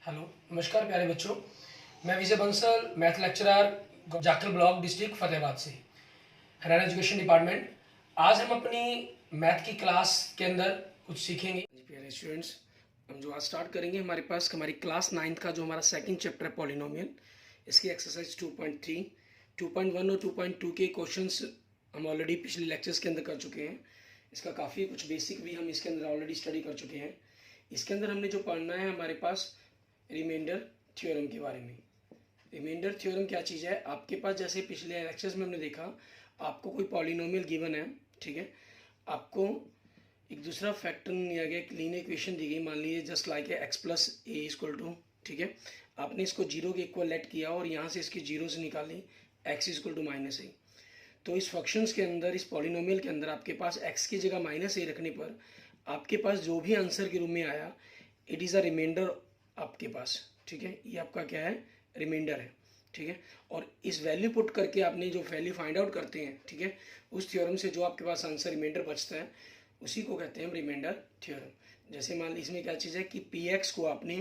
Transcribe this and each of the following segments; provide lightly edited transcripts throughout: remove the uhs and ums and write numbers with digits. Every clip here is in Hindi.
हेलो, नमस्कार प्यारे बच्चों। मैं Vijay Bansal, math lecturer, Jakhal block, district Fatehabad से, हरियाणा एजुकेशन डिपार्टमेंट। आज हम अपनी मैथ की क्लास के अंदर कुछ सीखेंगे। जी प्यारे स्टूडेंट्स, हम जो आज स्टार्ट करेंगे, हमारी क्लास 9th का जो हमारा सेकंड चैप्टर है पॉलिनोमियल, इसकी एक्सरसाइज 2.3, 2.1 और 2.2 के क्वेश्चंस हम ऑलरेडी पिछले लेक्चर्स के अंदर कर चुके हैं। इसका काफ़ी कुछ बेसिक भी हम इसके अंदर ऑलरेडी स्टडी कर चुके हैं। इसके अंदर हमने जो पढ़ना है हमारे पास रिमाइंडर थ्योरम के बारे में। रिमाइंडर थ्योरम क्या चीज़ है? आपके पास जैसे पिछले लेक्चर्स में हमने देखा, आपको कोई पॉलिनोमियल गिवन है, ठीक है, आपको एक दूसरा फैक्टर दिया गया, एक लीनियर इक्वेशन दी गई, मान लीजिए just like x plus a equal to, ठीक है, आपने इसको जीरो के इक्वल लेट किया और यहाँ से इसकी जीरो से निकाली एक्स इक्वल टू माइनस ए। तो इस फंक्शंस के अंदर, इस पॉलिनोमियल के अंदर आपके पास एक्स की जगह माइनस ए रखने पर आपके पास जो भी आंसर के रूप में आया, इट इज़ अ रिमाइंडर आपके पास, ठीक है, ये आपका क्या है? रिमाइंडर है, ठीक है। और इस वैल्यू पुट करके आपने जो वैल्यू फाइंड आउट करते हैं, ठीक है, उस थ्योरम से जो आपके पास आंसर रिमाइंडर बचता है, उसी को कहते हैं रिमाइंडर थ्योरम। जैसे मान लीजिए इसमें क्या चीज़ है कि पी एक्स को आपने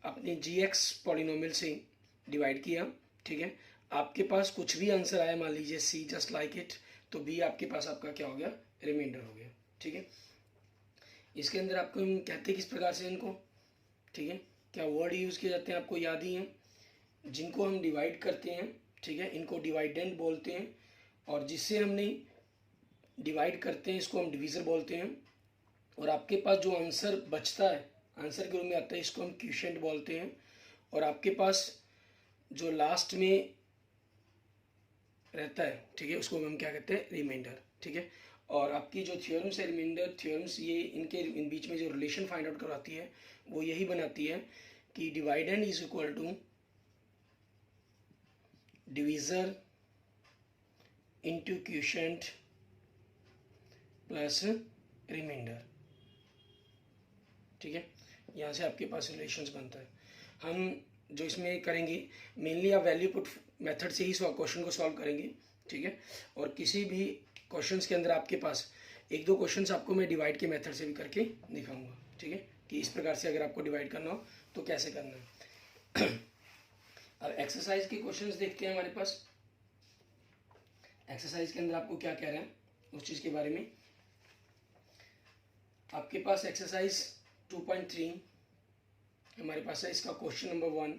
अपने जी एक्स पॉलिनोमियल से डिवाइड किया, ठीक है, आपके पास कुछ भी आंसर आया, मान लीजिए सी जस्ट लाइक इट, तो बी आपके पास आपका क्या हो गया? रिमाइंडर हो गया, ठीक है। इसके अंदर आपको हम कहते हैं किस प्रकार से इनको, ठीक है, क्या वर्ड यूज़ किए जाते हैं आपको याद ही है। जिनको हम डिवाइड करते हैं, ठीक है, इनको डिवाइडेंड बोलते हैं, और जिससे हमने डिवाइड करते हैं इसको हम डिवीज़र बोलते हैं। और आपके पास जो आंसर बचता है, आंसर के रूप में आता है, इसको हम क्वोशिएंट बोलते हैं। और आपके पास जो लास्ट में रहता है, ठीक है, उसको हम क्या कहते हैं? रिमाइंडर, ठीक है। और आपकी जो थ्योरम्स है, रिमाइंडर थ्योरम्स, ये इन बीच में जो रिलेशन फाइंड आउट करवाती है वो यही बनाती है कि dividend is equal to divisor into quotient plus remainder, ठीक है। यहाँ से आपके पास रिलेशंस बनता है। हम जो इसमें करेंगे मेनली आप वैल्यू पुट मेथड से ही क्वेश्चन को सॉल्व करेंगे, ठीक है। और किसी भी क्वेश्चंस के अंदर आपके पास एक दो क्वेश्चंस आपको मैं डिवाइड के मेथड से भी करके दिखाऊंगा, ठीक है, कि इस प्रकार से अगर आपको डिवाइड करना हो तो कैसे करना है। अब एक्सरसाइज के क्वेश्चंस देखते हैं हमारे पास। एक्सरसाइज के अंदर आपको क्या कह रहे हैं उस चीज़ के बारे में। आपके पास एक्सरसाइज 2.3 हमारे पास है। इसका क्वेश्चन नंबर 1,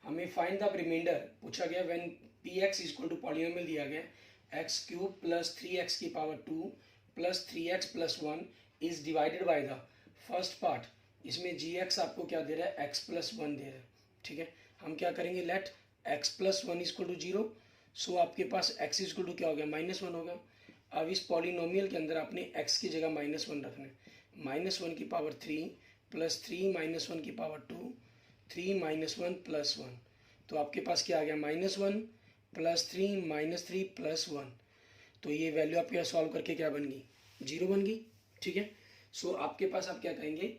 हमें फाइंड द रिमाइंडर पूछा गया when p x equal to polynomial दिया गया एक्स क्यूब प्लस 3x की power 2 plus 3x plus 1 is divided by the first part. इसमें जी एक्स आपको क्या दे रहा है? x प्लस 1 दे रहा है, ठीक है। हम क्या करेंगे? Let x plus 1 equal to 0। So आपके पास x इक्वल टू क्या हो गया? -1 होगा। अब इस पॉलिनोमियल के अंदर आपने x की जगह -1 रखना है। -1 की पावर 3 प्लस 3 -1 की पावर 2, 3 -1 प्लस 1, तो आपके पास क्या आ गया? -1 प्लस 3 -3 प्लस 1। तो ये वैल्यू आपके सॉल्व करके क्या बन गई? 0 बन गई, ठीक है। सो आपके पास आप क्या करेंगे?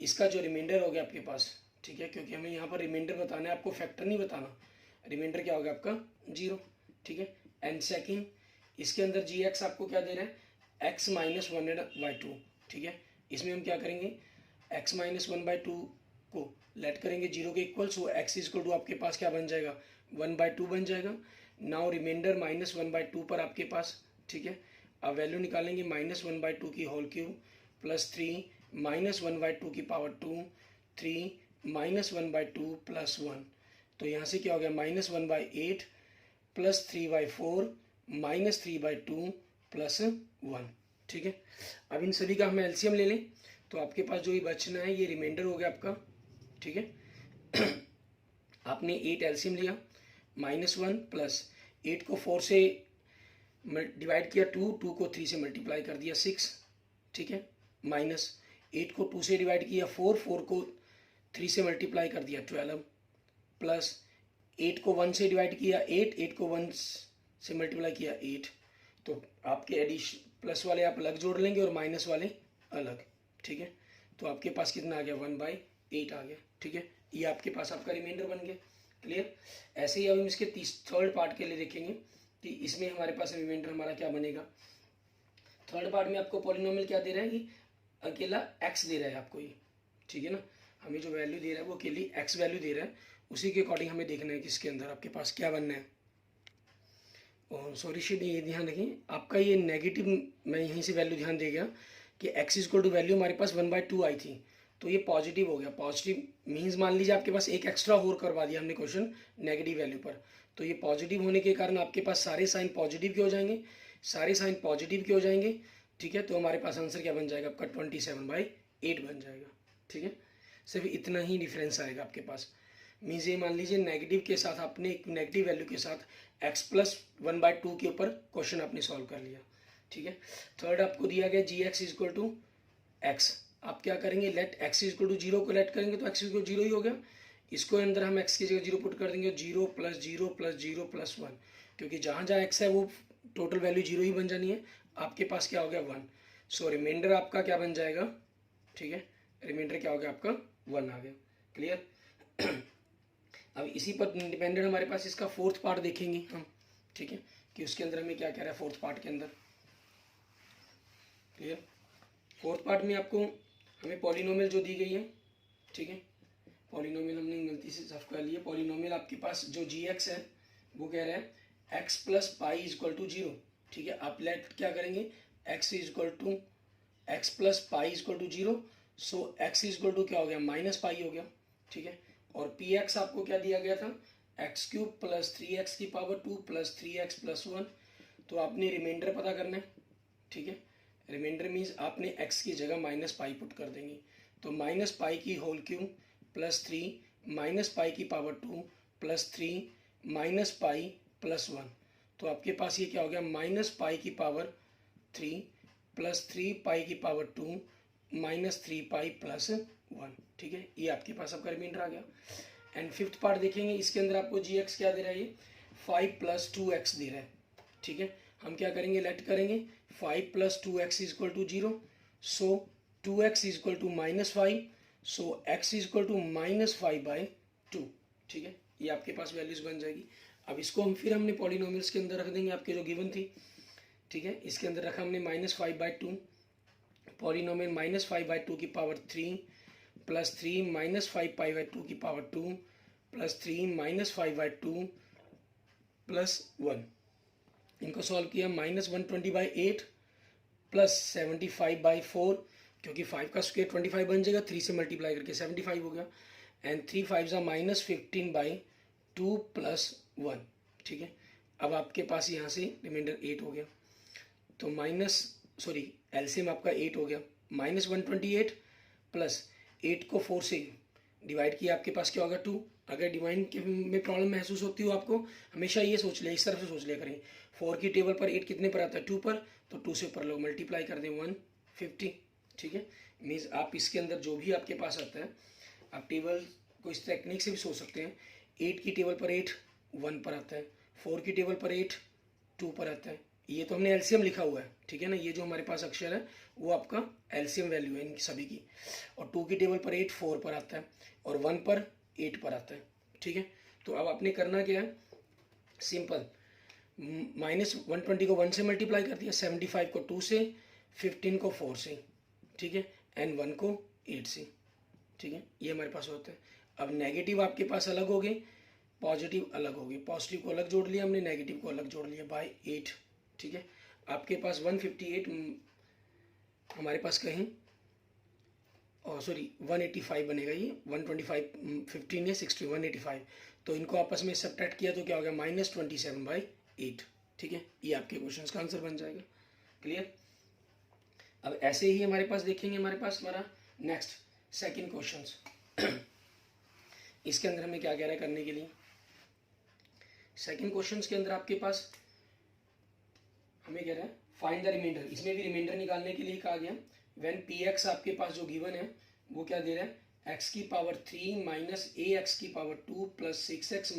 इसका जो रिमाइंडर हो गया आपके पास, ठीक है, क्योंकि हमें यहाँ पर रिमाइंडर बताना है, आपको फैक्टर नहीं बताना। रिमाइंडर क्या हो गया आपका? 0, ठीक है। एंड सेकेंड, इसके अंदर जी एक्स आपको क्या दे रहा है? x माइनस 1/2, ठीक है। इसमें हम क्या करेंगे? x माइनस 1/2 को लेट करेंगे 0 के equal, so x equal to आपके पास क्या बन जाएगा? 1/2 बन जाएगा। नाउ रिमाइंडर -1/2 पर आपके पास, ठीक है। अब वैल्यू निकालेंगे -1/2 की होल क्यूब प्लस 3 -1/2 की पावर 2, 3 -1/2 प्लस 1। तो यहाँ से क्या हो गया? -1/8 प्लस 3/4 -3/2 प्लस 1, ठीक है। अब इन सभी का हम एलसीएम ले लें तो आपके पास जो ये बचना है ये रिमाइंडर हो गया आपका, ठीक है। आपने 8 एलसीएम लिया, -1 प्लस 8 को 4 से डिवाइड किया 2 को 3 से मल्टीप्लाई कर दिया 6, ठीक है, माइनस 8 को 2 से डिवाइड किया 4 को 3 से मल्टीप्लाई कर दिया 12, प्लस 8 को 1 से डिवाइड किया 8 को 1 से मल्टीप्लाई किया 8। तो आपके एडिशन प्लस वाले आप अलग जोड़ लेंगे और माइनस वाले अलग, ठीक है। तो आपके पास कितना आ गया? 1/8 आ गया, ठीक है। ये आपके पास आपका रिमाइंडर बन गया। क्लियर? ऐसे ही अब हम इसके थर्ड पार्ट के लिए देखेंगे कि इसमें हमारे पास रिमाइंडर हमारा क्या बनेगा। थर्ड पार्ट में आपको पॉलिनोमियल क्या दे रहा है? कि अकेला x दे रहा है आपको ये, ठीक है ना। हमें जो वैल्यू दे रहा है वो अकेली एक्स वैल्यू दे रहा है, उसी के अकॉर्डिंग हमें देखना है कि इसके अंदर आपके पास क्या बनना है। और सॉरी शीट, ये ध्यान रखें आपका ये नेगेटिव, मैं यहीं से वैल्यू ध्यान दे गया कि एक्स इक्वल टू वैल्यू हमारे पास 1/2 आई थी, तो ये पॉजिटिव हो गया। पॉजिटिव मीन्स मान लीजिए आपके पास एक एक्स्ट्रा और करवा दिया हमने क्वेश्चन नेगेटिव वैल्यू पर, तो ये पॉजिटिव होने के कारण आपके पास सारे साइन पॉजिटिव के हो जाएंगे, सारे साइन पॉजिटिव के हो जाएंगे। ठीक है, तो हमारे पास आंसर क्या बन जाएगा आपका 27/8 बन जाएगा। ठीक है, सिर्फ इतना ही डिफरेंस आएगा आपके पास। मीन्स ये मान लीजिए नेगेटिव के साथ आपने एक नेगेटिव वैल्यू के साथ x प्लस 1/2 के ऊपर क्वेश्चन आपने सॉल्व कर लिया। ठीक है, थर्ड आपको दिया गया जी एक्स इक्वल टू एक्स, आप क्या करेंगे, लेट x इक्वल टू 0 को लेट करेंगे तो x इक्वल 0 ही हो गया। इसको अंदर हम x की जगह 0 पुट कर देंगे, 0 + 0 + 0 + 1, क्योंकि जहाँ जहाँ x है वो टोटल वैल्यू 0 ही बन जानी है। आपके पास क्या हो गया 1, सो रिमाइंडर आपका क्या बन जाएगा। ठीक है, रिमाइंडर क्या हो गया आपका 1 आ गया। क्लियर। अब इसी पर डिपेंडेंट हमारे पास इसका फोर्थ पार्ट देखेंगे हम। ठीक है, कि उसके अंदर हमें क्या कह रहा है फोर्थ पार्ट के अंदर। क्लियर, फोर्थ पार्ट में आपको हमें पॉलिनोमियल जो दी गई है, ठीक है, पॉलिनोमियल हमने गलती से साफ कर लिया। पॉलिनोमियल आपके पास जो जी एक्स है वो कह रहा है x plus pi equal to 0। ठीक है, आप लेट क्या करेंगे, x equal to x plus pi equal to 0, so x equal to क्या हो गया -पाई हो गया। ठीक है, और पी एक्स आपको क्या दिया गया था, x³ + 3x की पावर 2 + 3x + 1, तो आपने रिमाइंडर पता करना है। ठीक है, रिमाइंडर मीन्स आपने x की जगह -पाई पुट कर देंगे, तो -पाई की होल क्यूब + 3 -पाई की पावर 2 + 3 -पाई + 1, तो आपके पास ये क्या हो गया -पाई की पावर 3 + 3 पाई की पावर 2 -3 पाई + 1। ठीक है, ये आपके पास आपका रिमाइंडर आ गया। एंड फिफ्थ पार्ट देखेंगे, इसके अंदर आपको जी एक्स क्या दे रहा है, ये 5 + 2x दे रहा है। ठीक है, हम क्या करेंगे, लेट करेंगे 5 + 2x = 0, सो 2x = -5, सो x = -5/2। ठीक है, ये आपके पास वैल्यूज बन जाएगी। अब इसको हम फिर हमने पॉलिनोमियल्स के अंदर रख देंगे, आपके जो गिवन थी। ठीक है, इसके अंदर रखा हमने -5/2, पॉलिनोमियल -5/2 की पावर 3 + 3 -5π/2 की पावर 2 + 3 -5/2 + 1, इनको सॉल्व किया -120/8 + 75/4, क्योंकि 5 का स्क्वायर 25 बन जाएगा, 3 से मल्टीप्लाई करके 75 हो गया, एंड 3 5 -15/2 + 1। ठीक है, अब आपके पास यहाँ से रिमाइंडर 8 हो गया, तो एलसीएम आपका 8 हो गया, -128 प्लस 8 को 4 से डिवाइड किया, आपके पास क्या होगा 2। अगर डिवाइड में प्रॉब्लम महसूस होती हो आपको, हमेशा ये सोच लिया, इस तरफ से सोच लिया करें, 4 की टेबल पर 8 कितने पर आता है 2 पर, तो 2 से ऊपर लोग मल्टीप्लाई कर दें 150। ठीक है, मीन्स आप इसके अंदर जो भी आपके पास आता है, आप टेबल को इस टेक्निक से भी सोच सकते हैं। 8 की टेबल पर 8 1 पर आता है, 4 की टेबल पर 8 2 पर आता है, ये तो हमने एलसीएम लिखा हुआ है। ठीक है ना, ये जो हमारे पास अक्षर है वो आपका एलसीएम वैल्यू है इन सभी की, और 2 की टेबल पर 8 4 पर आता है, और 1 पर 8 पर आता है। ठीक है, तो अब आपने करना क्या है, सिंपल, -120 को 1 से मल्टीप्लाई कर दिया, 75 को 2 से, 15 को 4 से, ठीक है, एंड 1 को 8 से। ठीक है, ये हमारे पास होता है। अब नेगेटिव आपके पास अलग हो गए, पॉजिटिव अलग हो गए, पॉजिटिव को अलग जोड़ लिया हमने, नेगेटिव को अलग जोड़ लिया बाय 8। ठीक है, आपके पास 158 हमारे पास कहीं, और सॉरी 185 बनेगा, ये 125 15 है 60 185, तो इनको आपस में सब्ट्रैक्ट किया तो क्या हो गया -27/8। ठीक है, ये आपके क्वेश्चन का आंसर बन जाएगा। क्लियर। अब ऐसे ही हमारे पास देखेंगे, हमारे पास हमारा नेक्स्ट सेकंड क्वेश्चन, इसके अंदर हमें क्या कह रहा है करने के लिए। सेकंड क्वेश्चन के अंदर आपके पास हमें कह रहा है फाइंड द रिमाइंडर, इसमें भी रिमाइंडर निकालने के लिए कहा गया। व्हेन पी एक्स आपके पास जो गिवन है वो क्या दे रहा है, x की पावर 3 - ax की power 2 + 6x - a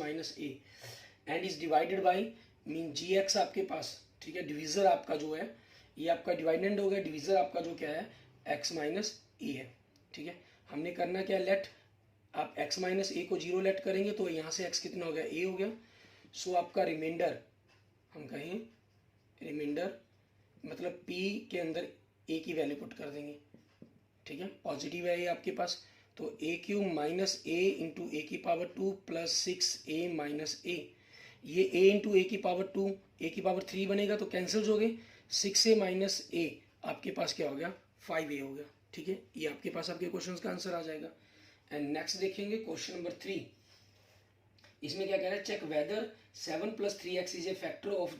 and is divided by mean g x आपके पास। ठीक है, डिविजर आपका जो है ये आपका डिवाइडेंड हो गया, डिविजर आपका जो क्या है x - a है। ठीक है, हमने करना क्या, लेट आप x - a को 0 लेट करेंगे तो यहाँ से x कितना हो गया a हो गया, सो आपका रिमाइंडर हम कहें, रिमाइंडर मतलब p के अंदर a की वैल्यू पुट कर देंगे। ठीक है, पॉजिटिव है ये आपके पास, तो ए क्यूब माइनस ए इंटू ए की पावर 2 प्लस 6a माइनस ए, ये a इंटू ए की पावर 2 ए की पावर 3 बनेगा तो कैंसिल्स हो गए, 6a माइनस ए आपके पास क्या हो गया 5a हो गया। ठीक है, ये आपके पास आपके क्वेश्चन का आंसर आ जाएगा। एंड नेक्स्ट देखेंगे क्वेश्चन नंबर 3। इसमें क्या कह रहा है, check whether 7 plus 3x is a factor of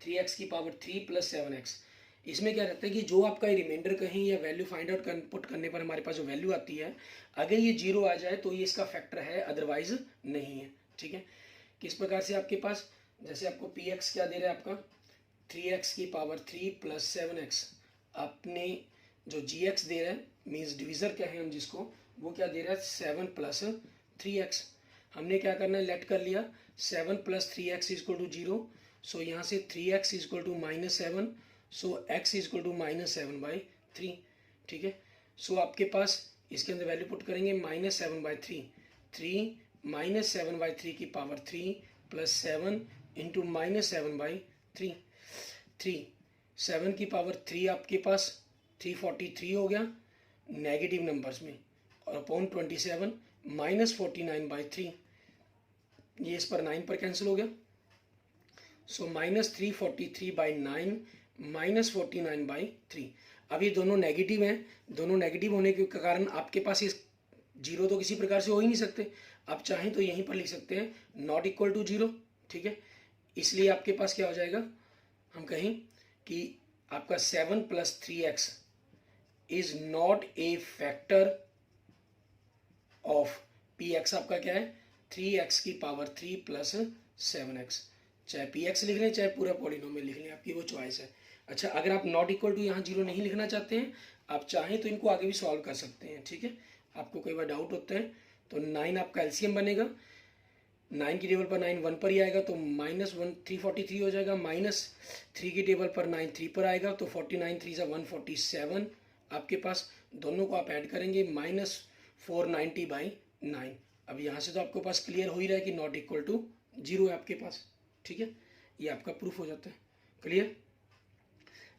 3x की पावर 3 प्लस 7x। इसमें क्या रहता है कि जो आपका रिमाइंडर कहीं या वैल्यू फाइंड आउट पुट करने पर हमारे पास जो वैल्यू आती है, अगर ये 0 आ जाए तो ये इसका फैक्टर है, अदरवाइज नहीं है। ठीक है, किस प्रकार से आपके पास, जैसे आपको पी एक्स क्या दे रहा है, आपका 3x की पावर 3 प्लस 7x, आपने जो जी एक्स दे रहा है मीन्स डिविजर क्या है हम जिसको, वो क्या दे रहा है 7 प्लस 3x। हमने क्या करना है, लेट कर लिया 7 plus 3x is equal to 0, so यहाँ से 3x is equal to -7, so x is equal to -7/3। ठीक है, सो आपके पास इसके अंदर वैल्यू पुट करेंगे -7/3, 3 -7/3 की पावर 3 प्लस 7 इंटू -7/3, 3 7 की पावर 3 आपके पास 343 हो गया नेगेटिव नंबर्स में, और अपॉन 27 -49/3, ये इस पर 9 पर कैंसिल हो गया, सो -343/9 -49/3। अब ये दोनों नेगेटिव हैं, दोनों नेगेटिव होने के कारण आपके पास इस 0 तो किसी प्रकार से हो ही नहीं सकते, आप चाहें तो यहीं पर लिख सकते हैं नॉट इक्वल टू 0। ठीक है, इसलिए आपके पास क्या हो जाएगा, हम कहें कि आपका 7 plus 3x is not a factor of P x, आपका क्या है 3x की पावर 3 प्लस 7x। चाहे पी एक्स लिख लें चाहे पूरा पॉलिनोमियल लिख लें, आपकी वो चॉइस है। अच्छा, अगर आप नॉट इक्वल टू यहाँ 0 नहीं लिखना चाहते हैं, आप चाहें तो इनको आगे भी सॉल्व कर सकते हैं। ठीक है, आपको कोई बार डाउट होता है तो 9 आपका एलसीएम बनेगा, 9 की टेबल पर 9 1 पर ही आएगा तो -343 हो जाएगा, -3 की टेबल पर 9 3 पर आएगा तो 49 3 147 आपके पास, दोनों को आप ऐड करेंगे -490/9। अब यहाँ से तो आपके पास क्लियर हो ही रहा है कि नॉट इक्वल टू 0 है आपके पास। ठीक है, ये आपका प्रूफ हो जाता है। क्लियर,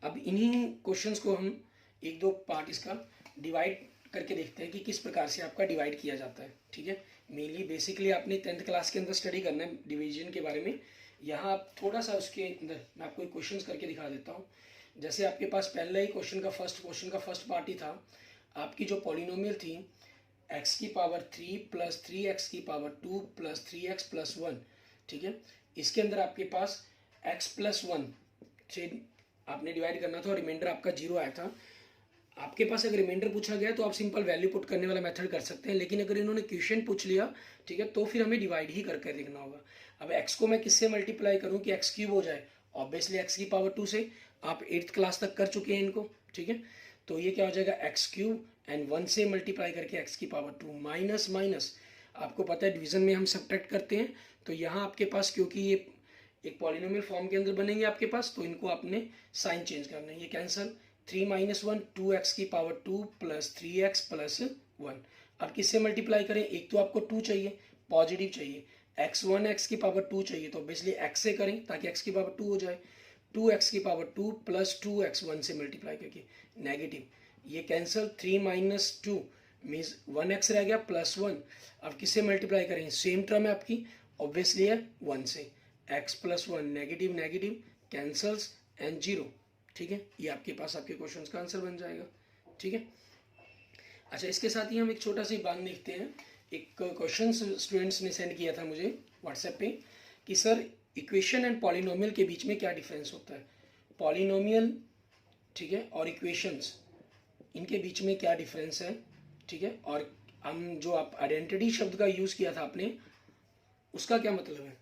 अब इन्हीं क्वेश्चंस को हम एक दो पार्ट इसका डिवाइड करके देखते हैं कि किस प्रकार से आपका डिवाइड किया जाता है। ठीक है, मेनली बेसिकली आपने 10th क्लास के अंदर स्टडी करना है डिवीजन के बारे में। यहाँ आप थोड़ा सा उसके अंदर मैं आपको एक क्वेश्चंस करके दिखा देता हूँ। जैसे आपके पास पहले ही क्वेश्चन का फर्स्ट पार्ट ही था, आपकी जो पॉलिनोमियल थी x की पावर 3 प्लस 3x की पावर 2 प्लस 3x प्लस 1। ठीक है, इसके अंदर आपके पास x प्लस 1 से आपने डिवाइड करना था और रिमाइंडर आपका 0 आया था। आपके पास अगर रिमाइंडर पूछा गया तो आप सिंपल वैल्यू पुट करने वाला मेथड कर सकते हैं, लेकिन अगर इन्होंने क्वेश्चन पूछ लिया, ठीक है, तो फिर हमें डिवाइड ही करके देखना होगा। अब x को मैं किससे मल्टीप्लाई करूं कि x क्यूब हो जाए, ऑब्वियसली x की पावर 2 से। आप 8th क्लास तक कर चुके हैं इनको। ठीक है, तो ये क्या हो जाएगा x क्यूब एंड 1 से मल्टीप्लाई करके x की पावर 2 माइनस माइनस, आपको पता है डिवीजन में हम सब्ट्रैक्ट करते हैं, तो यहाँ आपके पास क्योंकि ये एक पॉलिनोमियल फॉर्म के अंदर बनेंगे आपके पास, तो इनको आपने साइन चेंज करना है, ये कैंसल 3 - 1 2x की पावर 2 प्लस 3x प्लस 1। अब किससे मल्टीप्लाई करें, एक तो आपको 2 चाहिए, पॉजिटिव चाहिए, x1 x की पावर 2 चाहिए, तो ऑब्वियसली x से करें ताकि x की पावर 2 हो जाए, 2x की पावर 2 प्लस 2x1 से मल्टीप्लाई करके नेगेटिव, ये कैंसल 3 - 2 मीन्स 1x रह गया प्लस 1। अब किससे मल्टीप्लाई करें, सेम टर्म है आपकी, ऑब्वियसली है 1 से, x plus 1 negative negative cancels and 0। ठीक है, ये आपके पास आपके क्वेश्चन का आंसर बन जाएगा। ठीक है, अच्छा, इसके साथ ही हम एक छोटा सी बात देखते हैं। एक क्वेश्चन स्टूडेंट्स ने सेंड किया था मुझे व्हाट्सएप पे कि सर इक्वेशन एंड पॉलिनोमियल के बीच में क्या डिफरेंस होता है, पॉलिनोमियल, ठीक है, और इक्वेशंस, इनके बीच में क्या डिफरेंस है। ठीक है, और हम जो आप आइडेंटिटी शब्द का यूज़ किया था आपने, उसका क्या मतलब है।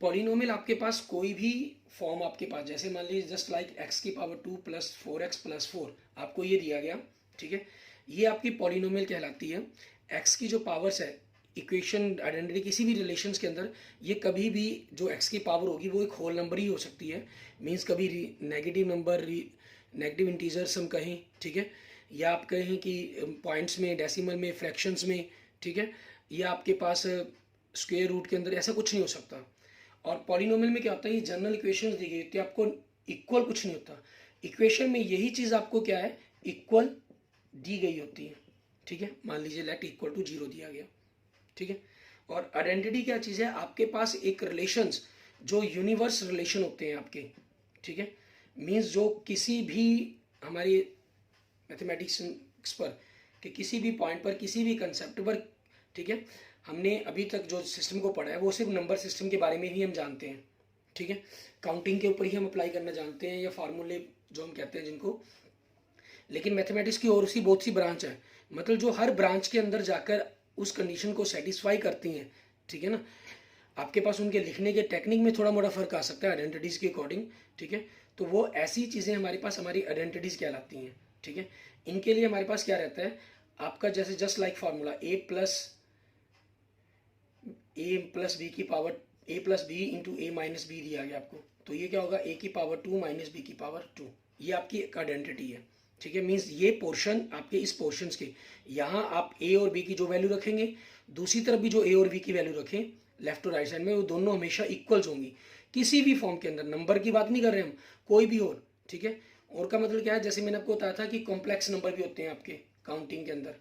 पॉलिनोमियल आपके पास कोई भी फॉर्म आपके पास, जैसे मान लीजिए जस्ट लाइक x की पावर 2 प्लस 4x प्लस 4 आपको ये दिया गया। ठीक है, ये आपकी पॉलिनोमियल कहलाती है। x की जो पावर्स है इक्वेशन आइडेंटिटी किसी भी रिलेशंस के अंदर, ये कभी भी जो x की पावर होगी वो एक होल नंबर ही हो सकती है, मीन्स कभी नेगेटिव नंबर, नेगेटिव इंटीजर्स हम कहें, ठीक है, या आप कहें कि पॉइंट्स में, डेसिमल में, फ्रैक्शंस में, ठीक है, या आपके पास स्क्वायर रूट के अंदर, ऐसा कुछ नहीं हो सकता। और पॉलिनोमियल में क्या होता है, ये जनरल इक्वेशंस दी गई होती है, आपको इक्वल कुछ नहीं होता। इक्वेशन में यही चीज़ आपको क्या है, इक्वल दी गई होती है। ठीक है, मान लीजिए लेट इक्वल टू 0 दिया गया, ठीक है। और आइडेंटिटी क्या चीज़ है, आपके पास एक रिलेशंस जो यूनिवर्स रिलेशन होते हैं आपके, ठीक है, मीन्स जो किसी भी हमारी मैथमेटिक्स पर कि किसी भी पॉइंट पर किसी भी कंसेप्ट पर, ठीक है, हमने अभी तक जो सिस्टम को पढ़ा है वो सिर्फ नंबर सिस्टम के बारे में ही हम जानते हैं, ठीक है, काउंटिंग के ऊपर ही हम अप्लाई करना जानते हैं या फार्मूले जो हम कहते हैं जिनको। लेकिन मैथमेटिक्स की और सी बहुत सी ब्रांच है, मतलब जो हर ब्रांच के अंदर जाकर उस कंडीशन को सेटिस्फाई करती हैं, ठीक है ना। आपके पास उनके लिखने के टेक्निक में थोड़ा मोड़ा फर्क आ सकता है आइडेंटिटीज के अकॉर्डिंग, ठीक है। तो वो ऐसी चीज़ें हमारे पास हमारी आइडेंटिटीज कहलाती हैं, ठीक है। इनके लिए हमारे पास क्या रहता है, आपका जैसे जस्ट लाइक फार्मूला ए प्लस बी की पावर ए प्लस बी इंटू ए माइनस बी दिया गया आपको, तो ये क्या होगा, ए की पावर 2 माइनस बी की पावर 2, ये आपकी एक आइडेंटिटी है, ठीक है। मीन्स ये पोर्शन आपके इस पोर्शंस के, यहाँ आप ए और बी की जो वैल्यू रखेंगे, दूसरी तरफ भी जो ए और बी की वैल्यू रखें लेफ्ट और राइट साइड में, वो दोनों हमेशा इक्वल्स होंगी किसी भी फॉर्म के अंदर। नंबर की बात नहीं कर रहे हम, कोई भी और, ठीक है। और का मतलब क्या है, जैसे मैंने आपको बताया था कि कॉम्प्लेक्स नंबर भी होते हैं आपके काउंटिंग के अंदर,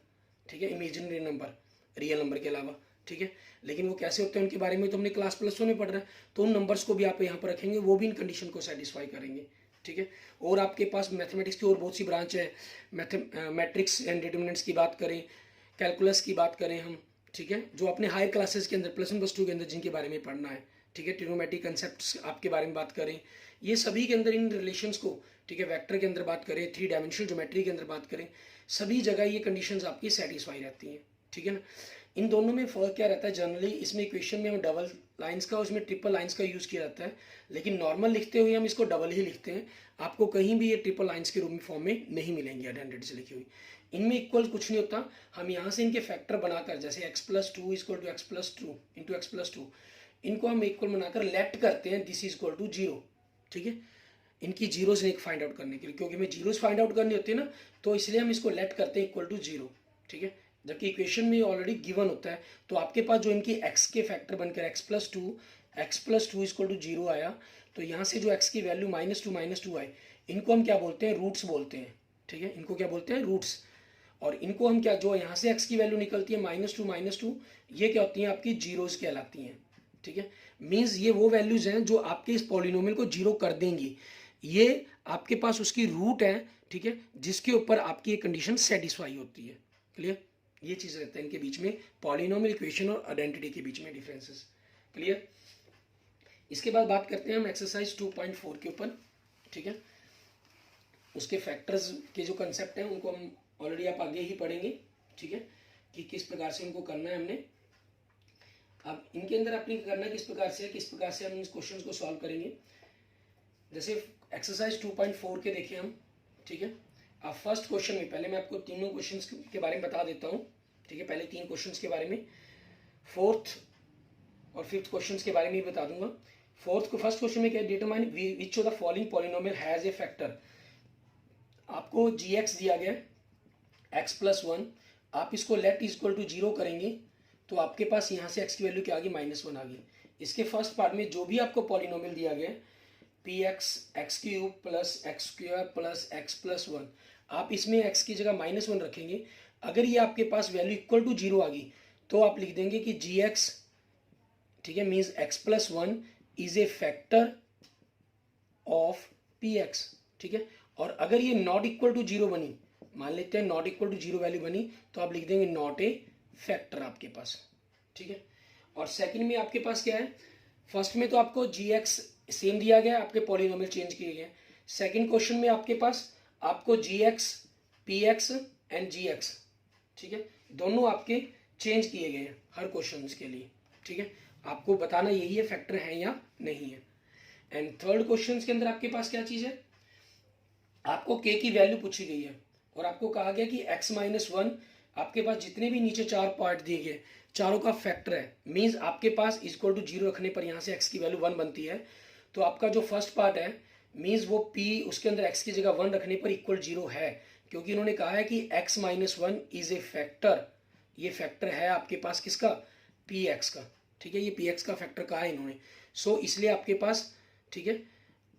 ठीक है, इमेजिनरी नंबर रियल नंबर के अलावा, ठीक है। लेकिन वो कैसे होते हैं उनके बारे में तो हमने क्लास +1 में पढ़ रहे हैं, तो उन नंबर्स को भी आप यहाँ पर रखेंगे, वो भी इन कंडीशन को सेटिस्फाई करेंगे, ठीक है। और आपके पास मैथमेटिक्स की और बहुत सी ब्रांच है, मैट्रिक्स एंड डिटरमिनेंट्स की बात करें, कैलकुलस की बात करें हम, ठीक है, जो अपने हायर क्लासेस के अंदर +1 +2 के अंदर जिनके बारे में पढ़ना है, ठीक है, ट्रिग्नोमेट्रिक कंसेप्ट्स आपके बारे में बात करें, ये सभी के अंदर इन रिलेशंस को, ठीक है, वेक्टर के अंदर बात करें, 3 डायमेंशनल ज्योमेट्री के अंदर बात करें, सभी जगह ये कंडीशंस आपकी सेटिस्फाई रहती हैं, ठीक है ना। इन दोनों में फ़र्क क्या रहता है, जनरली इसमें इक्वेशन में हम डबल लाइंस का, उसमें ट्रिपल लाइंस का यूज़ किया जाता है, लेकिन नॉर्मल लिखते हुए हम इसको डबल ही लिखते हैं। आपको कहीं भी ये ट्रिपल लाइंस के रूप में फॉर्म में नहीं मिलेंगी आइडेंटिटी से लिखी हुई। इनमें इक्वल कुछ नहीं होता, हम यहाँ से इनके फैक्टर बनाकर, जैसे x+2 equal to x+2 into x+2, इनको हम इक्वल बनाकर लेट करते हैं दिस इज इक्वल टू 0, ठीक है, इनकी जीरोस फाइंड आउट करने के लिए, क्योंकि हमें जीरोस फाइंड आउट करनी होती है ना, तो इसलिए हम इसको लेट करते हैं इक्वल टू 0, ठीक है। जबकि इक्वेशन में ऑलरेडी गिवन होता है, तो आपके पास जो इनकी x के फैक्टर बनकर x+2 इक्वल टू 0 आया, तो यहाँ से जो x की वैल्यू -2 आए, इनको हम क्या बोलते हैं, रूट्स बोलते हैं, ठीक है, इनको क्या बोलते हैं, रूट्स। और इनको हम क्या, जो यहाँ से x की वैल्यू निकलती है -2, ये क्या होती हैं, आपकी जीरोस कहलाती हैं, ठीक है। मीन्स ये वो वैल्यूज हैं जो आपके इस पॉलिनोमियल को जीरो कर देंगी, ये आपके पास उसकी रूट है, ठीक है, जिसके ऊपर आपकी ये कंडीशन सेटिस्फाई होती है। क्लियर, ये चीज़ रहता है इनके बीच में, पॉलिनोमियल इक्वेशन और आइडेंटिटी के बीच में डिफरेंसेस। क्लियर। इसके बाद बात करते हैं हम एक्सरसाइज 2.4 के ऊपर, ठीक है। उसके फैक्टर्स के जो कंसेप्ट हैं उनको हम ऑलरेडी आप आगे ही पढ़ेंगे, ठीक है, कि किस प्रकार से उनको करना है हमने। अब इनके अंदर अपनी करना किस प्रकार से हम इस क्वेश्चन को सॉल्व करेंगे। जैसे एक्सरसाइज 2.4 के देखें हम, ठीक है। अब फर्स्ट क्वेश्चन में पहले मैं आपको तीनों क्वेश्चंस के बारे में बता देता हूँ, ठीक है, पहले 3 क्वेश्चंस के बारे में, फोर्थ और फिफ्थ क्वेश्चंस के बारे में भी बता दूंगा। फर्स्ट क्वेश्चन में क्या है, determine which of the following polynomial has a factor. आपको gx दिया गया x+1, आप इसको लेट इक्वल टू 0 करेंगे, तो आपके पास यहाँ से x की वैल्यू क्या आ गई, -1 आ गई। इसके फर्स्ट पार्ट में जो भी आपको पॉलिनोमियल दिया गया px x³ plus x² plus x+1, आप इसमें x की जगह -1 रखेंगे। अगर ये आपके पास वैल्यू इक्वल टू 0 आ गई, तो आप लिख देंगे कि gx, ठीक है, means x+1 is a factor of px, ठीक है। और अगर ये नॉट इक्वल टू 0 बनी, मान लेते हैं नॉट इक्वल टू 0 वैल्यू बनी, तो आप लिख देंगे नॉट ए फैक्टर आपके पास, ठीक है। और सेकंड में आपके पास क्या है, फर्स्ट में तो आपको gx सेम दिया गया, आपके पॉलिनोमियल चेंज किए गए। सेकंड क्वेश्चन में आपके पास आपको gx, px एंड gx, ठीक है, दोनों आपके चेंज किए गए हैं हर क्वेश्चन के लिए, ठीक है। आपको बताना यही है फैक्टर है या नहीं है। एंड थर्ड क्वेश्चन के अंदर आपके पास क्या चीज़ है, आपको k की वैल्यू पूछी गई है और आपको कहा गया कि x-1, आपके पास जितने भी नीचे 4 पार्ट दिए गए, चारों का फैक्टर है। मीन्स आपके पास इक्वल टू 0 रखने पर यहाँ से x की वैल्यू 1 बनती है, तो आपका जो फर्स्ट पार्ट है मीन्स वो p उसके अंदर x की जगह 1 रखने पर इक्वल 0 है, क्योंकि इन्होंने कहा है कि x-1 इज ए फैक्टर, ये फैक्टर है आपके पास किसका, px का, ठीक है, ये px का फैक्टर कहा है इन्होंने। सो इसलिए आपके पास, ठीक है,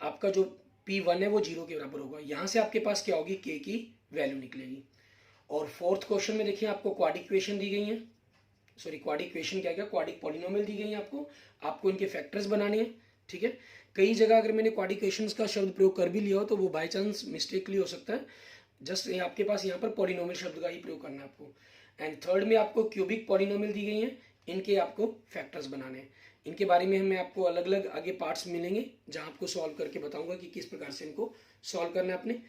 आपका जो p1 है वो 0 के बराबर होगा। यहाँ से आपके पास क्या होगी, k की वैल्यू निकलेगी। और फोर्थ क्वेश्चन में देखिए आपको क्वाड्रिक इक्वेशन दी गई है, सॉरी क्वाड्रिक इक्वेशन क्या क्वाड्रिक पॉलिनोमियल दी गई है आपको इनके फैक्टर्स बनाने हैं। ठीक है, कई जगह अगर मैंने क्वाड्रिक इक्वेशंस का शब्द प्रयोग कर भी लिया हो तो वो बाय चांस मिस्टेकली हो सकता है, जस्ट आपके पास यहाँ पर पॉलिनोमियल शब्द का ही प्रयोग करना है आपको। एंड थर्ड में आपको क्यूबिक पॉलिनोमियल दी गई है, इनके आपको फैक्टर्स बनाने हैं। इनके बारे में मैं आपको अलग अलग आगे पार्ट्स मिलेंगे जहाँ आपको सॉल्व करके बताऊंगा कि किस प्रकार से इनको सॉल्व करना है आपने।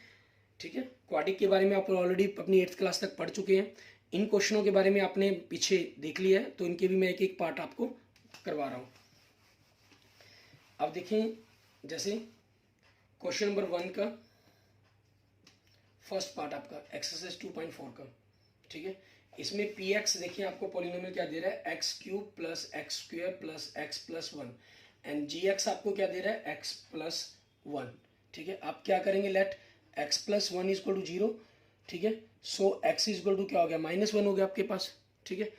ठीक है, क्वाड्रिक के बारे में आप ऑलरेडी अपनी 8th क्लास तक पढ़ चुके हैं, इन क्वेश्चनों के बारे में आपने पीछे देख लिया है, तो इनके भी मैं एक एक पार्ट आपको करवा रहा हूँ। अब देखें, जैसे क्वेश्चन नंबर 1 का फर्स्ट पार्ट आपका एक्सरसाइज 2.4 का। ठीक है, इसमें पी एक्स देखिए आपको पॉलिनोमियल क्या दे रहा है, x cube plus x square plus x plus 1, and g x आपको क्या दे रहा है, एक्स प्लस 1। ठीक है, आप क्या करेंगे, let x plus 1 is equal to 0। ठीक है, so x is equal to क्या हो गया, -1 हो गया आपके पास। ठीक है,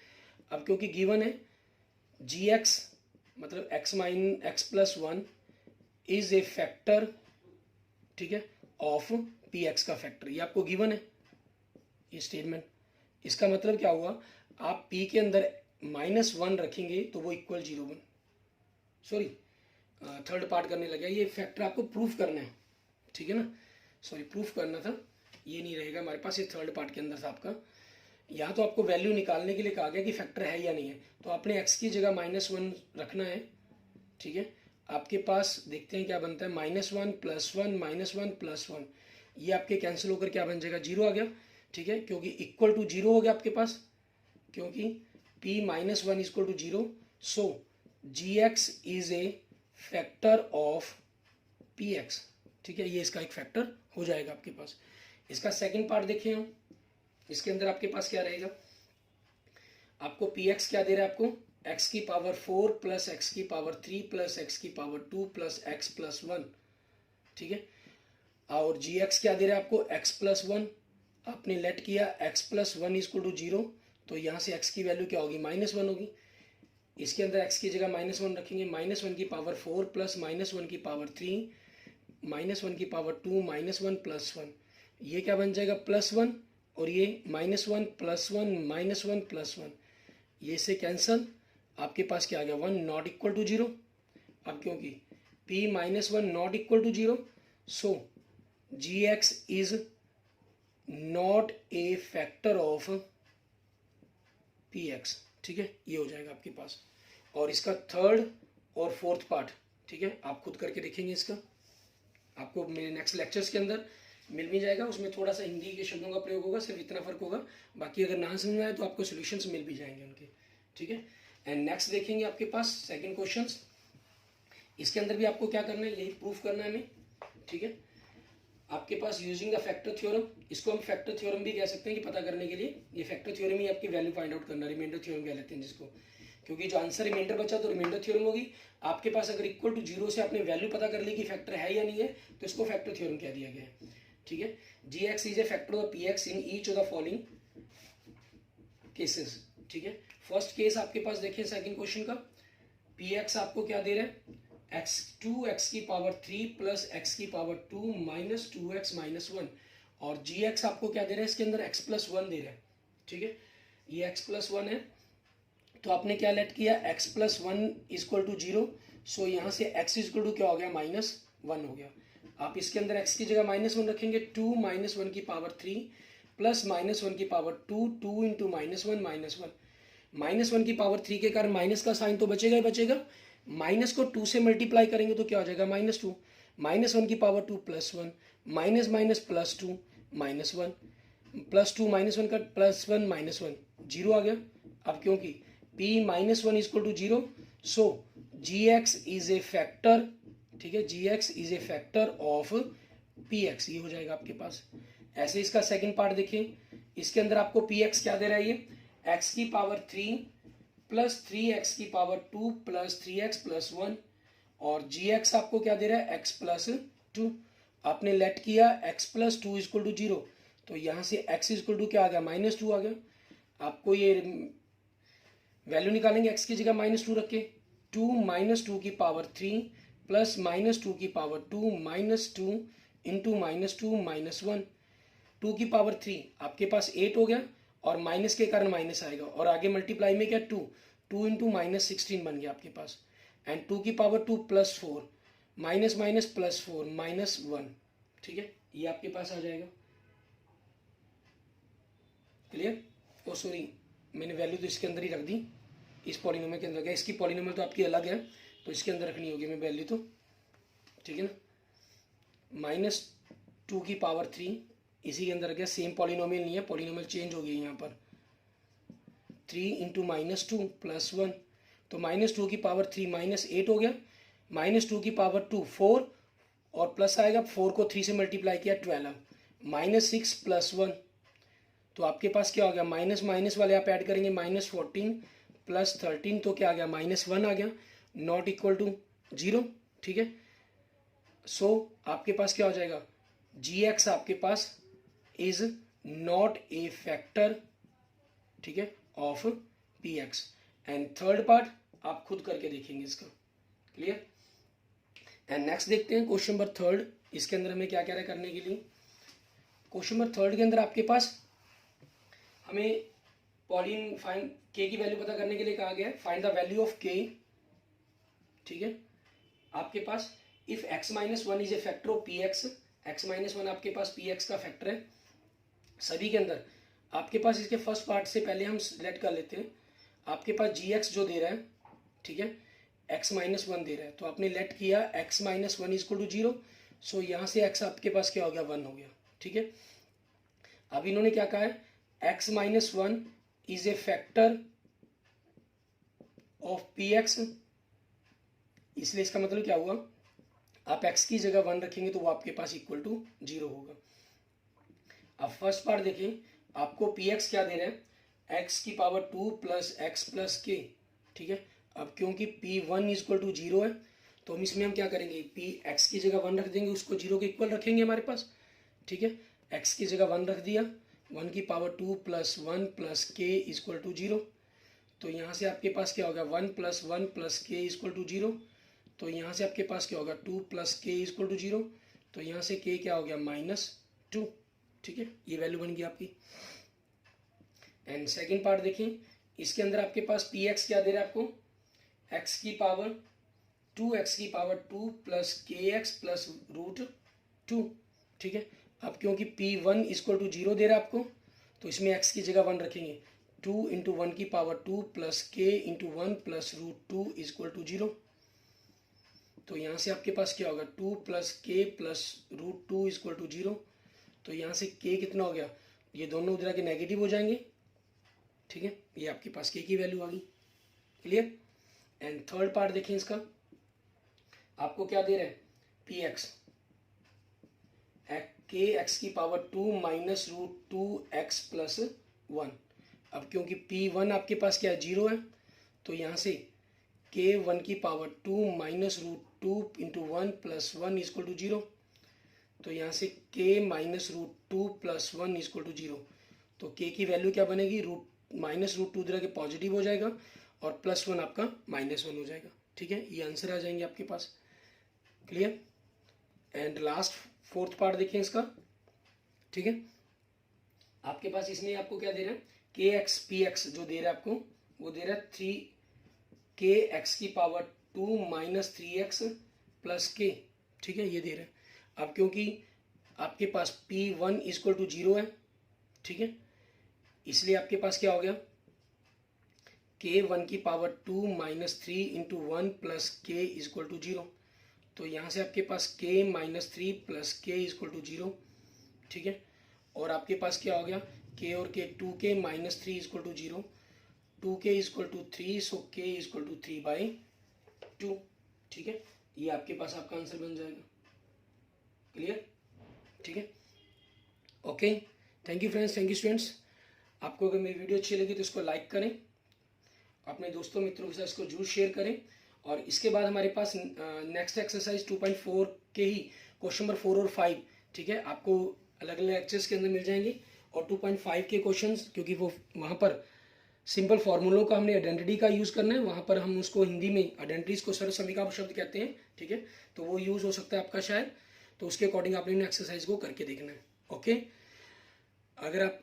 अब क्योंकि गिवन है जी एक्स मतलब x plus 1 is a factor, ठीक है, ऑफ पी एक्स का फैक्टर, ये आपको गिवन है ये स्टेटमेंट। इसका मतलब क्या हुआ, आप p के अंदर -1 रखेंगे तो वो इक्वल 0 सॉरी थर्ड पार्ट करने लगा, ये फैक्टर आपको प्रूफ करना है। ठीक है ना, सॉरी प्रूफ करना था, ये नहीं रहेगा हमारे पास, ये थर्ड पार्ट के अंदर था आपका। यहाँ तो आपको वैल्यू निकालने के लिए कहा गया कि फैक्टर है या नहीं है, तो आपने x की जगह -1 रखना है। ठीक है, आपके पास देखते हैं क्या बनता है, -1 + 1 -1 + 1, ये आपके कैंसिल होकर क्या बन जाएगा, 0 आ गया। ठीक है, क्योंकि इक्वल टू 0 हो गया आपके पास, क्योंकि p -1 is equal to 0, so gx is a factor of px। ठीक है, ये इसका एक फैक्टर हो जाएगा आपके पास। इसका सेकंड पार्ट देखें हम, इसके अंदर आपके पास क्या रहेगा, आपको px क्या दे रहा है, आपको x की पावर 4 प्लस x की पावर 3 प्लस x की पावर 2 प्लस x प्लस 1। ठीक है, और gx क्या दे रहा है आपको, x प्लस 1, आपने लेट किया x plus 1 is equal to 0, तो यहाँ से x की वैल्यू क्या होगी, -1 होगी। इसके अंदर x की जगह -1 रखेंगे, -1 की पावर 4 प्लस -1 की पावर 3 -1 की पावर 2 -1 प्लस 1, ये क्या बन जाएगा, +1, और ये -1 + 1 -1 + 1, ये से कैंसल, आपके पास क्या आ गया, 1 नॉट इक्वल टू 0। अब क्योंकि p -1 not equal to 0, so gx is not a factor of px। ठीक है, ये हो जाएगा आपके पास। और इसका थर्ड और फोर्थ पार्ट, ठीक है, आप खुद करके देखेंगे, इसका आपको मेरे नेक्स्ट लेक्चर्स के अंदर मिल भी जाएगा, उसमें थोड़ा सा हिंदी के शब्दों का प्रयोग होगा, सिर्फ इतना फर्क होगा, बाकी अगर ना समझ में आए तो आपको सॉल्यूशंस मिल भी जाएंगे उनके। ठीक है, एंड नेक्स्ट देखेंगे आपके पास सेकंड क्वेश्चंस, इसके अंदर भी आपको क्या करना है, यही प्रूफ करना है हमें। ठीक है, आपके पास यूजिंग द फैक्टर थ्योरम, इसको हम फैक्टर थ्योरम भी कह सकते हैं कि पता करने के लिए, ये फैक्टर थ्योरम ही आपकी वैल्यू फाइंड आउट करना, रिमाइंडर थ्योरम कह लेते हैं जिसको, क्योंकि जो आंसर रिमाइंडर बचा तो रिमाइंडर थ्योरम होगी। आपके पास अगर इक्वल टू 0 से आपने वैल्यू पता कर ली कि फैक्टर है या नहीं है, तो इसको फैक्टर थ्योरम कह दिया गया है। ठीक है, gx is a factor of px in each of the following cases. ठीक है, फर्स्ट केस आपके पास देखिए सेकंड क्वेश्चन का, px आपको क्या दे रहा है, x की पावर 3 प्लस x की पावर 2 माइनस 2x माइनस 1, और gx आपको क्या दे रहा है, इसके अंदर x प्लस 1 दे रहा है। ठीक है, ये x प्लस 1 है, तो आपने क्या लेट किया, x plus 1 equal to 0, so यहाँ से x इक्वल टू क्या हो गया, -1 हो गया। आप इसके अंदर x की जगह -1 रखेंगे, 2 -1 की पावर 3 प्लस -1 की पावर 2, 2 इंटू -1 -1, -1 की पावर 3 के कारण माइनस का साइन तो बचेगा ही बचेगा, माइनस को 2 से मल्टीप्लाई करेंगे तो क्या हो जाएगा, -2, -1 की पावर 2 + 1, माइनस माइनस प्लस 2 -1, +2 -1 का +1 -1, 0 आ गया। अब क्योंकि p -1 equal to 0, so gx is a factor, ठीक है, gx is a factor of px, ये हो जाएगा आपके पास। ऐसे इसका सेकंड पार्ट देखिए, इसके अंदर आपको px क्या दे रहा है, ये x की पावर 3 प्लस 3x की पावर 2 प्लस 3x प्लस 1, और gx आपको क्या दे रहा है, x प्लस 2। आपने लेट किया x प्लस 2 इक्वल टू 0, तो यहाँ से x इक्वल टू क्या आ गया, -2 आ गया। आपको ये वैल्यू निकालेंगे, x की जगह -2 रख के, 2 -2 की पावर 3 प्लस -2 की पावर 2 -2 इंटू -2 -1, 2 की पावर 3 आपके पास 8 हो गया, और माइनस के कारण माइनस आएगा, और आगे मल्टीप्लाई में क्या 2 इंटू -16 बन गया आपके पास, एंड 2 की power 2 plus 4 minus minus plus 4 -1, ठीक है, ये आपके पास आ जाएगा। क्लियर? ओ सॉरी, मैंने वैल्यू तो इसके अंदर ही रख दी, इस पॉलिनोमियल के अंदर गया, इसकी पॉलिनोमियल तो आपकी अलग है, तो इसके अंदर रखनी होगी मैं वैल्यू तो, ठीक है ना। -2 की पावर 3 इसी के अंदर गया, सेम पॉलिनोमियल नहीं है, पॉलिनोमियल चेंज हो गई यहाँ पर। 3 इंटू -2 प्लस 1, तो -2 की पावर 3 -8 हो गया, -2 की पावर 2 4, और प्लस आएगा, 4 को 3 से मल्टीप्लाई किया 12, -6 प्लस 1, तो आपके पास क्या हो गया, माइनस माइनस वाले आप ऐड करेंगे, -14 प्लस 13, तो क्या आ गया, -1 आ गया, नॉट इक्वल टू 0, ठीक है। सो आपके पास क्या हो जाएगा, gx आपके पास इज नॉट ए फैक्टर, ठीक है, of px। And third part आप खुद करके देखेंगे इसका। क्लियर? एंड नेक्स्ट देखते हैं क्वेश्चन नंबर 3। इसके अंदर हमें क्या क्या है करने के लिए। क्वेश्चन नंबर 3 के अंदर आपके पास हमें पॉलिन फाइंड के की वैल्यू पता करने के लिए कहा गया है, फाइंड द वैल्यू ऑफ के, ठीक है। आपके पास if x minus 1 is a factor of P x, x minus 1 आपके पास पी एक्स का फैक्टर है सभी के अंदर। आपके पास इसके फर्स्ट पार्ट से पहले हम सिलेक्ट कर लेते हैं, आपके पास जी एक्स जो दे रहा है, ठीक है, x माइनस 1 दे रहा है, तो आपने लेट किया x minus 1 is equal to 0, so यहाँ से x आपके पास क्या हो गया, 1 हो गया, ठीक है। अब इन्होंने क्या कहा है, x minus 1 is a factor of P x, इसलिए इसका मतलब क्या हुआ, आप x की जगह 1 रखेंगे तो वो आपके पास इक्वल टू 0 होगा। अब फर्स्ट पार्ट देखें, आपको पी एक्स क्या दे रहे हैं, x की पावर 2 प्लस एक्स प्लस के, ठीक है। अब क्योंकि p1 इज इक्वल टू 0 है, तो हम इसमें हम क्या करेंगे, p x की जगह 1 रख देंगे, उसको 0 के इक्वल रखेंगे हमारे पास, ठीक है। x की जगह 1 रख दिया, 1 की पावर 2 प्लस 1 प्लस के इज इक्वल टू 0, तो यहाँ से आपके पास क्या होगा, 1 प्लस 1 प्लस के इज इक्वल टू 0, तो यहाँ से आपके पास क्या होगा, 2 प्लस के इज इक्वल टू 0, तो यहाँ से के क्या हो गया, -2, ठीक है, ये वैल्यू बन गई आपकी। एंड सेकेंड पार्ट देखें, इसके अंदर आपके पास पी एक्स क्या दे रहा है आपको, x की पावर 2x की पावर 2 प्लस के एक्स प्लस √2, ठीक है। अब क्योंकि p1 इक्वल टू 0 दे रहा है आपको, तो इसमें x की जगह 1 रखेंगे, 2 इंटू 1 की पावर 2 प्लस के इंटू 1 प्लस √2 इक्वल टू 0, तो यहाँ से आपके पास क्या होगा, 2 प्लस के प्लस √2 इक्वल टू 0, तो यहाँ से k कितना हो गया, ये दोनों उधर के नेगेटिव हो जाएंगे, ठीक है, ये आपके पास k की वैल्यू आ गई। क्लियर? एंड थर्ड पार्ट देखें इसका, आपको क्या दे रहे हैं, पी एक्स, के एक्स की पावर 2 माइनस √2x प्लस 1। अब क्योंकि p1 आपके पास क्या है, 0 है, तो यहाँ से k1 की power 2 minus √2 into 1 plus 1 equal to 0, तो यहाँ से k minus √2 plus 1 equal to 0, तो k की वैल्यू क्या बनेगी, माइनस √2 उधर के पॉजिटिव हो जाएगा, और प्लस 1 आपका -1 हो जाएगा, ठीक है, ये आंसर आ जाएंगे आपके पास। Clear? And last fourth part देखें इसका, ठीक है, आपके पास इसमें आपको क्या दे रहा है, के एक्स पी एक्स जो दे रहा है आपको, वो दे रहा है 3 x की पावर 2 माइनस 3x प्लस के, ठीक है, ये दे रहा है। अब क्योंकि आपके पास p1 इक्वल टू 0 है, ठीक है, इसलिए आपके पास क्या हो गया, k1 की पावर 2 माइनस 3 इंटू 1 प्लस के इक्वल टू 0, तो यहाँ से आपके पास k माइनस 3 प्लस के इक्वल टू 0, ठीक है, और आपके पास क्या हो गया, k और k 2k minus 3 equal to 0, 2k equal to 3, so k equal to 3/2, ठीक है, ये आपके पास आपका आंसर बन जाएगा। क्लियर? ठीक है, okay, thank you friends, thank you students. आपको अगर मेरी वीडियो अच्छी लगी तो इसको लाइक करें, अपने दोस्तों मित्रों के साथ इसको जरूर शेयर करें, और इसके बाद हमारे पास नेक्स्ट एक्सरसाइज 2.4 के ही क्वेश्चन नंबर 4 और 5, ठीक है, आपको अलग अलग लेक्चर्स के अंदर मिल जाएंगे, और 2.5 के क्वेश्चंस, क्योंकि वो वहाँ पर सिंपल फार्मूलों का हमने आइडेंटिटी का यूज़ करना है, वहाँ पर हम उसको हिंदी में आइडेंटिटीज को सर्व समीका शब्द कहते हैं, ठीक है, तो वो यूज़ हो सकता है आपका शायद, तो उसके अकॉर्डिंग आपने एक्सरसाइज को करके देखना है। ओके, अगर आप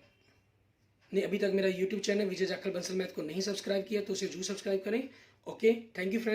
ने अभी तक मेरा यूट्यूब चैनल विजय जाखल बंसल मैथ को नहीं सब्सक्राइब किया तो उसे जरूर सब्सक्राइब करें। Okay, thank you friends.